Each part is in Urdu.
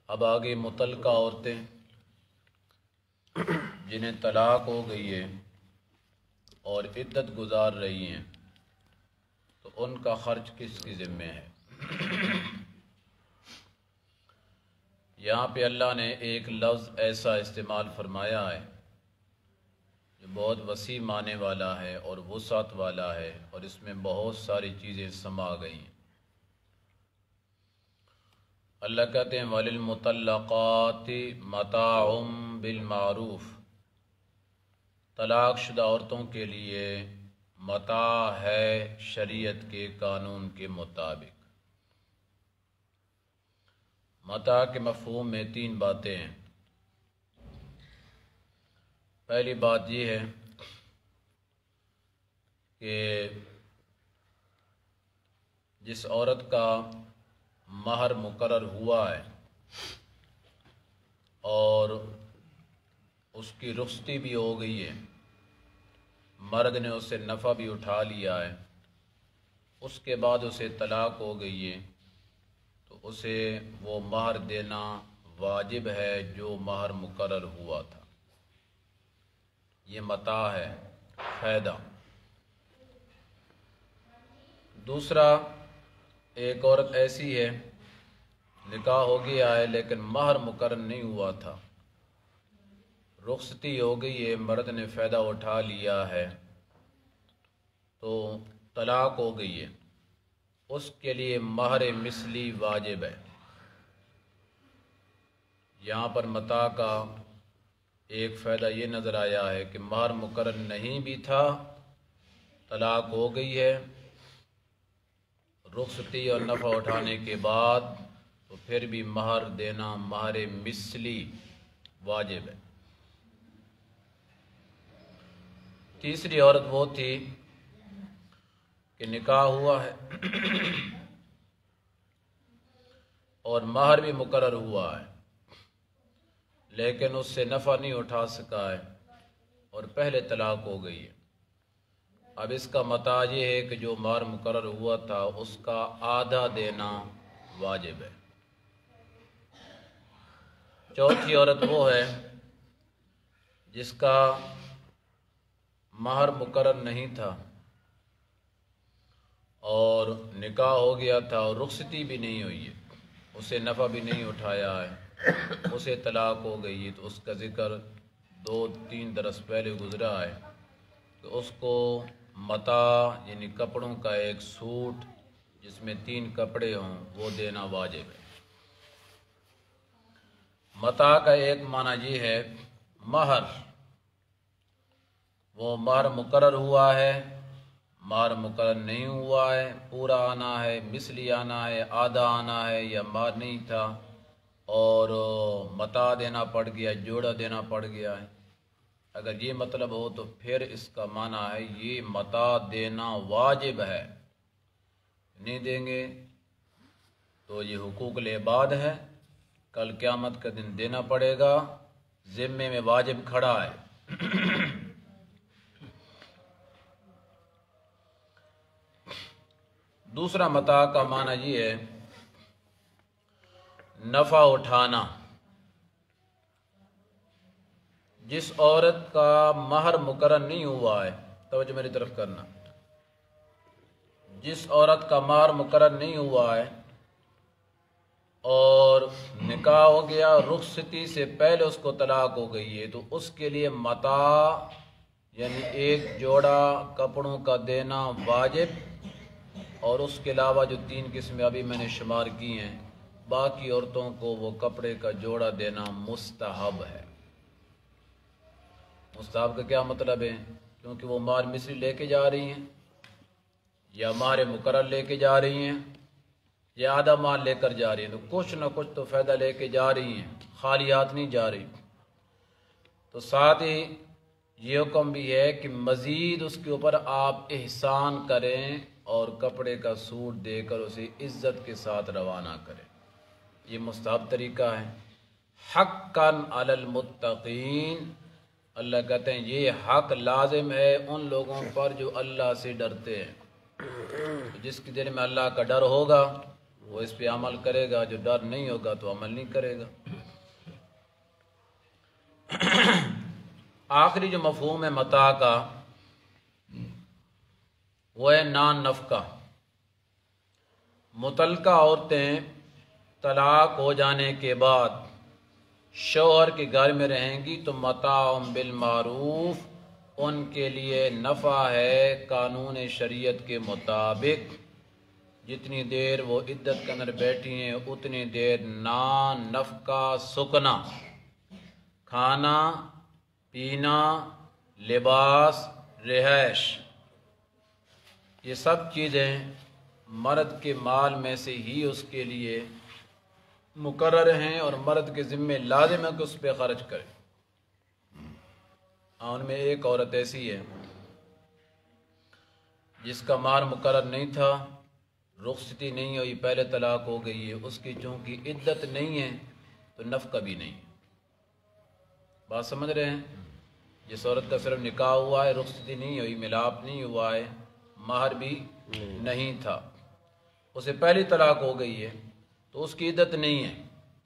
اب آگے مطلقہ عورتیں جنہیں طلاق ہو گئی ہے اور عدت گزار رہی ہیں تو ان کا خرچ کس کی ذمہ ہے؟ یہاں پہ اللہ نے ایک لفظ ایسا استعمال فرمایا ہے جو بہت وسیع معنی والا ہے اور وسعت والا ہے، اور اس میں بہت ساری چیزیں سما گئی ہیں۔ اللہ کہتے ہیں وَلِلْمُطَلَّقَاتِ مَتَاعٌ بِالْمَعْرُوفِ، طلاق شدہ عورتوں کے لیے متاع ہے شریعت کے قانون کے مطابق۔ متاع کے مفہوم میں 3 باتیں ہیں۔ پہلی بات یہ ہے کہ جس عورت کا مہر مقرر ہوا ہے اور اس کی رخصتی بھی ہو گئی ہے، مرد نے اس سے نفع بھی اٹھا لیا ہے، اس کے بعد اسے طلاق ہو گئی ہے تو اسے وہ مہر دینا واجب ہے جو مہر مقرر ہوا تھا۔ یہ متاع ہے، فائدہ۔ دوسرا، ایک عورت ایسی ہے نکاح ہو گیا ہے لیکن مہر مقرر نہیں ہوا تھا، رخصتی ہو گئی ہے، مرد نے فائدہ اٹھا لیا ہے تو طلاق ہو گئی ہے، اس کے لیے مہر مثلی واجب ہے۔ یہاں پر متاع کا ایک فائدہ یہ نظر آیا ہے کہ مہر مقرر نہیں بھی تھا، طلاق ہو گئی ہے، رخصتی اور نفع اٹھانے کے بعد تو پھر بھی مہر دینا مہر مثلی واجب ہے۔ تیسری عورت وہ تھی کہ نکاح ہوا ہے اور مہر بھی مقرر ہوا ہے لیکن اس سے نفع نہیں اٹھا سکا ہے اور پہلے طلاق ہو گئی ہے۔ اب اس کا متاع یہ ہے کہ جو مہر مقرر ہوا تھا اس کا آدھا دینا واجب ہے۔ چوتھی عورت وہ ہے جس کا مہر مقرر نہیں تھا اور نکاح ہو گیا تھا اور رخصتی بھی نہیں ہوئی ہے، اسے نفع بھی نہیں اٹھایا ہے، اسے طلاق ہو گئی ہے، تو اس کا ذکر 2-3 درس پہلے گزرا ہے کہ اس کو متاع یعنی کپڑوں کا ایک سوٹ جس میں 3 کپڑے ہوں وہ دینا واجب ہے۔ متاع کا ایک معنی یہ ہے مہر، وہ مہر مقرر ہوا ہے، مہر مقرر نہیں ہوا ہے، پورا آنا ہے، مثلی آنا ہے، آدھا آنا ہے، یا مہر نہیں تھا اور متاع دینا پڑ گیا، جوڑا دینا پڑ گیا ہے۔ اگر یہ مطلب ہو تو پھر اس کا معنی ہے یہ متاع دینا واجب ہے، نہیں دیں گے تو یہ حقوق العباد ہے، کل قیامت کا دن دینا پڑے گا، ذمے میں واجب کھڑا ہے۔ دوسرا متاع کا معنی یہ ہے نفع اٹھانا۔ جس عورت کا مہر مقرر نہیں ہوا ہے، توجہ میری طرف کرنا، جس عورت کا مہر مقرر نہیں ہوا ہے اور نکاح ہو گیا، رخصتی سے پہلے اس کو طلاق ہو گئی ہے تو اس کے لیے متاع یعنی ایک جوڑا کپڑوں کا دینا واجب، اور اس کے علاوہ جو 3 قسمیں ابھی میں نے شمار کی ہیں، باقی عورتوں کو وہ کپڑے کا جوڑا دینا مستحب ہے۔ مستحب کا کیا مطلب ہے؟ کیونکہ وہ مہر مثلی لے کے جا رہی ہیں یا مہر مقرر لے کے جا رہی ہیں یا آدھا مال لے کر جا رہی ہیں، تو کچھ نہ کچھ تو فائدہ لے کے جا رہی ہیں، خالی ہاتھ نہیں جا رہی۔ تو ساتھ ہی یہ حکم بھی ہے کہ مزید اس کے اوپر آپ احسان کریں اور کپڑے کا سوٹ دے کر اسے عزت کے ساتھ روانہ کریں، یہ مستحب طریقہ ہے۔ حقاً علی المتقین، اللہ کہتے ہیں یہ حق لازم ہے ان لوگوں پر جو اللہ سے ڈرتے ہیں۔ جس کے دل میں اللہ کا ڈر ہوگا وہ اس پہ عمل کرے گا، جو ڈر نہیں ہوگا تو عمل نہیں کرے گا۔ آخری جو مفہوم ہے متاع کا وہ ہے نان نفقہ۔ متعلقہ عورتیں طلاق ہو جانے کے بعد شوہر کے گھر میں رہیں گی تو متاع بالمعروف ان کے لیے نفع ہے قانون شریعت کے مطابق۔ جتنی دیر وہ عدت کے اندر بیٹھی ہیں اتنی دیر نان نفقہ سکنا، کھانا پینا، لباس، رہائش، یہ سب چیزیں مرد کے مال میں سے ہی اس کے لیے مقرر ہیں اور مرد کے ذمے لازم ہے کہ اس پہ خرچ کرے۔ ان میں ایک عورت ایسی ہے جس کا مال مقرر نہیں تھا، رخصتی نہیں ہوئی، پہلے طلاق ہو گئی ہے، اس کی چونکہ عدت نہیں ہے تو نفقہ بھی نہیں ہے۔ بات سمجھ رہے ہیں؟ جس عورت کا صرف نکاح ہوا ہے، رخصتی نہیں ہوئی، ملاپ نہیں ہوا ہے، مہر بھی نہیں تھا، اسے پہلی طلاق ہو گئی ہے تو اس کی عدت نہیں ہے۔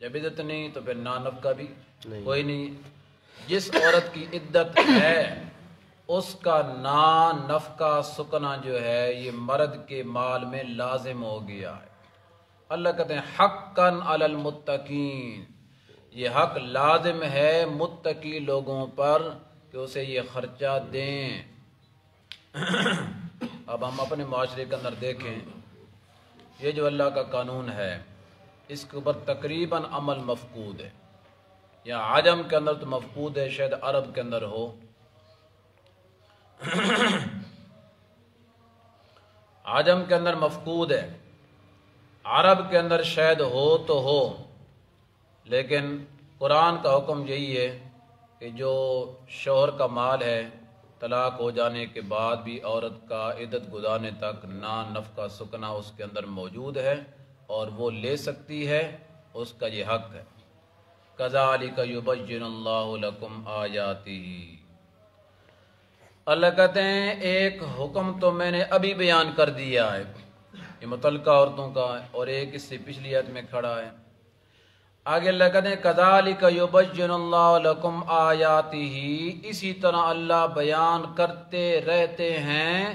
جب عدت نہیں تو پھر نان نفقہ بھی کوئی نہیں ہے۔ جس عورت کی عدت ہے اس کا نان نفقہ سکنا جو ہے یہ مرد کے مال میں لازم ہو گیا ہے۔ اللہ کہتے ہیں حقاً علی المتقین، یہ حق لازم ہے متقی لوگوں پر کہ اسے یہ خرچہ دیں۔ اب ہم اپنے معاشرے کے اندر دیکھیں، یہ جو اللہ کا قانون ہے اس کے اوپر تقریباً عمل مفقود ہے۔ یا عجم کے اندر تو مفقود ہے، شاید عرب کے اندر ہو۔ عجم کے اندر مفقود ہے، عرب کے اندر شاید ہو تو ہو، لیکن قرآن کا حکم یہی ہے کہ جو شوہر کا مال ہے طلاق ہو جانے کے بعد بھی عورت کا عدت گزارنے تک نان نفقہ سکنا اس کے اندر موجود ہے اور وہ لے سکتی ہے، اس کا یہ حق ہے۔ کذالک یبین اللہ لکم آیاتہ، اللہ کہتے ہیں ایک حکم تو میں نے ابھی بیان کر دیا ہے، یہ متعلقہ عورتوں کا ہے، اور ایک اس سے پچھلی آیت میں کھڑا ہے۔ آگے اللہ کہتے ہیں کذالک یبین اللہ لکم آیاتہ، اسی طرح اللہ بیان کرتے رہتے ہیں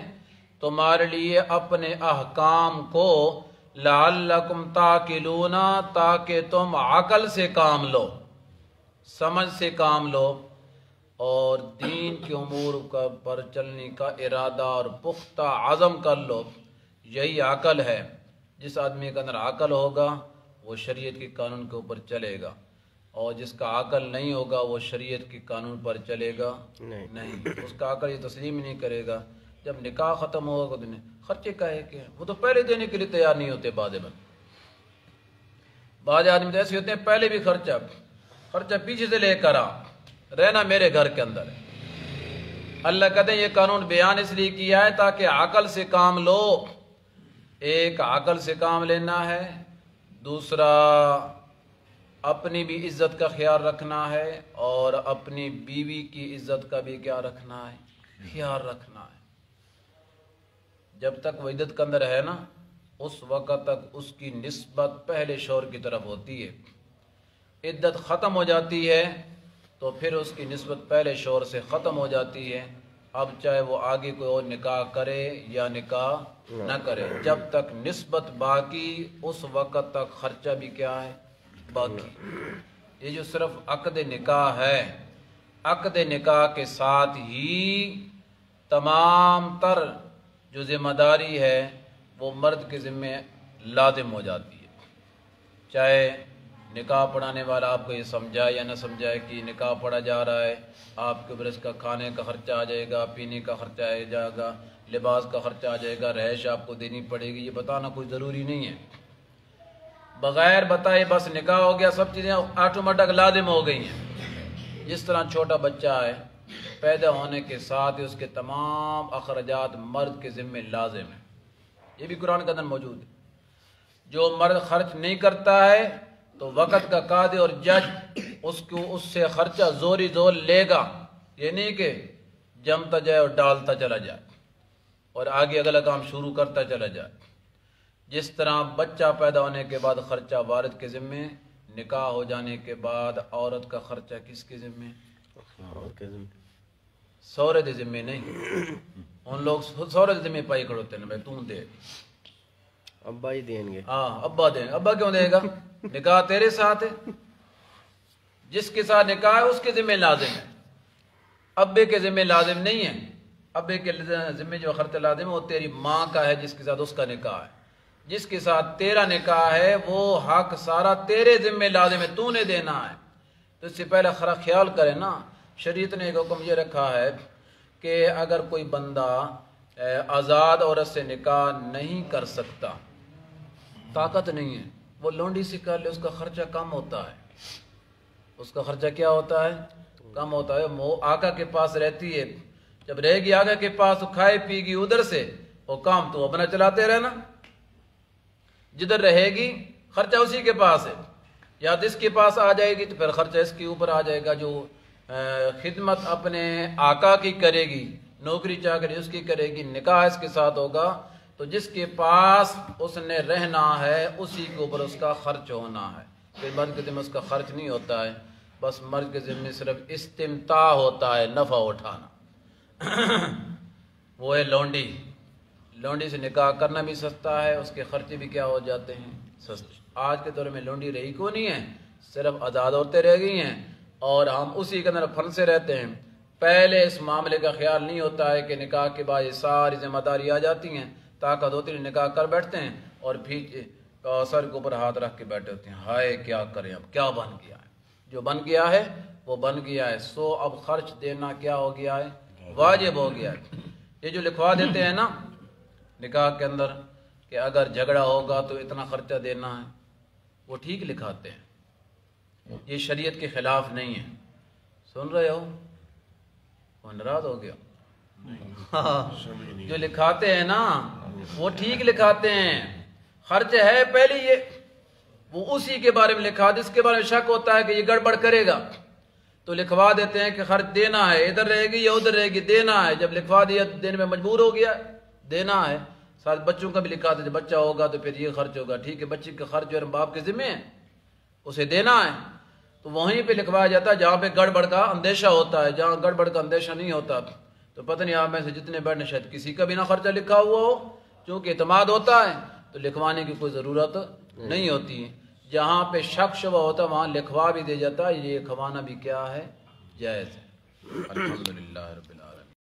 تمہارے لیے اپنے احکام کو، لعلکم تعقلون، تاکہ تم عقل سے کام لو، سمجھ سے کام لو اور دین کے امور پر چلنے کا ارادہ اور پختہ عزم کر لو۔ یہی عقل ہے۔ جس آدمی کے اندر عقل ہوگا وہ شریعت کے قانون کے اوپر چلے گا، اور جس کا عقل نہیں ہوگا وہ شریعت کے قانون پر چلے گا نہیں، اس کا عقل یہ تسلیم نہیں کرے گا۔ جب نکاح ختم ہوگا تو خرچے کا ہے کہ وہ تو پہلے دینے کے لیے تیار نہیں ہوتے۔ بعض آدمی تو ایسے ہوتے ہیں پہلے بھی خرچہ پیچھے سے لے کر رہنا میرے گھر کے اندر ہے۔ اللہ کہتے ہیں یہ قانون بیان اس لیے کیا ہے تاکہ عقل سے کام لو۔ ایک عقل سے کام لینا ہے، دوسرا اپنی بھی عزت کا خیال رکھنا ہے اور اپنی بیوی کی عزت کا بھی کیا رکھنا ہے، خیال رکھنا ہے۔ جب تک وہ عدت کے اندر ہے نا اس وقت تک اس کی نسبت پہلے شوہر کی طرف ہوتی ہے۔ عدت ختم ہو جاتی ہے تو پھر اس کی نسبت پہلے شوہر سے ختم ہو جاتی ہے۔ اب چاہے وہ آگے کوئی اور نکاح کرے یا نکاح نہ کرے، جب تک نسبت باقی اس وقت تک خرچہ بھی کیا ہے، باقی۔ یہ جو صرف عقد نکاح ہے، عقد نکاح کے ساتھ ہی تمام تر جو ذمہ داری ہے وہ مرد کے ذمے لازم ہو جاتی ہے۔ چاہے نکاح پڑھانے والا آپ کو یہ سمجھائے یا نہ سمجھائے کہ نکاح پڑھا جا رہا ہے، آپ کے اوپر اس کا کھانے کا خرچہ آ جائے گا، پینے کا خرچہ آ جائے گا، لباس کا خرچہ آ جائے گا، رہائش آپ کو دینی پڑے گی، یہ بتانا کوئی ضروری نہیں ہے۔ بغیر بتائے بس نکاح ہو گیا، سب چیزیں آٹومیٹک لازم ہو گئی ہیں۔ جس طرح چھوٹا بچہ ہے پیدا ہونے کے ساتھ ہی اس کے تمام اخراجات مرد کے ذمے لازم ہیں، یہ بھی قرآن کے اندر موجود ہے۔ جو مرد خرچ نہیں کرتا ہے تو وقت کا قاضی اور جج اس سے خرچہ زوری زور لے گا، یہ نہیں کہ جمتا جائے اور ڈالتا چلا جائے اور آگے اگلا کام شروع کرتا چلا جائے۔ جس طرح بچہ پیدا ہونے کے بعد خرچہ والد کے ذمے، نکاح ہو جانے کے بعد عورت کا خرچہ کس کے ذمے؟ سورے دے ذمے نہیں۔ ان لوگ سورے دے ذمے پائی کھڑوتے ہیں بھائی تم دے، ابا ہی دیں گے۔ ہاں ابا دیں، ابا کیوں دے گا؟ نکاح تیرے ساتھ ہے، جس کے ساتھ نکاح ہے اس کے ذمے لازم ہے، ابے کے ذمے لازم نہیں ہے۔ ابے کے ذمے جو خرچہ لازم ہے وہ تیری ماں کا ہے جس کے ساتھ اس کا نکاح ہے، جس کے ساتھ تیرا نکاح ہے وہ حق سارا تیرے ذمے لازم ہے، تو نے دینا ہے۔ تو اس سے پہلے خیال کرے نا، شریعت نے ایک حکم یہ رکھا ہے کہ اگر کوئی بندہ آزاد عورت سے نکاح نہیں کر سکتا، طاقت نہیں ہے، وہ لونڈی سے کر لے، اس کا خرچہ کم ہوتا ہے، اس کا خرچہ کیا ہوتا ہے؟ کم ہوتا ہے۔ وہ آقا کے پاس رہتی ہے، جب رہے گی آقا کے پاس تو کھائے پی گی ادھر سے، وہ کام تو اپنا چلاتے رہنا، جدھر رہے گی خرچہ اسی کے پاس ہے، یا جس کے پاس آ جائے گی تو پھر خرچہ اس کے اوپر آ جائے گا۔ جو خدمت اپنے آقا کی کرے گی، نوکری چاکری اس کی کرے گی، نکاح اس کے ساتھ ہوگا، تو جس کے پاس اس نے رہنا ہے اسی کے اوپر اس کا خرچ ہونا ہے۔ پھر مرد کے ذمہ اس کا خرچ نہیں ہوتا ہے، بس مرد کے ذمہ صرف استمتاع ہوتا ہے، نفع اٹھانا۔ وہ ہے لونڈی، لونڈی سے نکاح کرنا بھی سستا ہے، اس کے خرچے بھی کیا ہو جاتے ہیں؟ سستے۔ آج کے دور میں لونڈی رہی کو نہیں ہے، صرف آزاد عورتیں رہ گئی ہیں اور ہم اسی کے اندر پھنسے رہتے ہیں۔ پہلے اس معاملے کا خیال نہیں ہوتا ہے کہ نکاح کے بعد یہ ساری ذمہ داری آ جاتی ہیں، طاقت ہوتی ہے، نکاح کر بیٹھتے ہیں اور پھر سر کے اوپر ہاتھ رکھ کے بیٹھے ہوتے ہیں، ہائے کیا کریں، اب کیا بن گیا ہے؟ جو بن گیا ہے وہ بن گیا ہے، سو اب خرچ دینا کیا ہو گیا ہے؟ واجب ہو گیا ہے۔ یہ جو لکھوا دیتے ہیں نا نکاح کے اندر کہ اگر جھگڑا ہوگا تو اتنا خرچہ دینا ہے، وہ ٹھیک لکھاتے ہیں، یہ شریعت کے خلاف نہیں ہے۔ سن رہے ہو؟ وہ ناراض ہو گیا؟ جو لکھاتے ہیں نا وہ ٹھیک لکھاتے ہیں، خرچ ہے پہلے یہ وہ اسی کے بارے میں لکھا، جس کے بارے میں شک ہوتا ہے کہ یہ گڑبڑ کرے گا تو لکھوا دیتے ہیں کہ خرچ دینا ہے، ادھر رہے گی یا ادھر رہے گی، دینا ہے۔ جب لکھوا دیا دینے میں مجبور ہو گیا، دینا ہے۔ ساتھ بچوں کا بھی لکھا تھا، جب بچہ ہوگا تو پھر یہ خرچ ہوگا، ٹھیک ہے، بچے کا خرچ جو ہے باپ کے ذمہ ہے، اسے دینا ہے، تو وہیں پہ لکھوایا جاتا ہے جہاں پہ گڑبڑ کا اندیشہ ہوتا ہے۔ جہاں گڑبڑ کا اندیشہ نہیں ہوتا تو پتہ نہیں آپ میں سے جتنے بیٹھنے شاید کسی کا بھی نہ خرچہ لکھا ہوا ہو، چونکہ اعتماد ہوتا ہے تو لکھوانے کی کوئی ضرورت نہیں ہوتی ہے۔ جہاں پہ شک شبہ ہوتا ہے وہاں لکھوا بھی دے جاتا ہے، یہ لکھوانا بھی کیا ہے؟ جائز ہے۔ الحمدللہ رب العالمین۔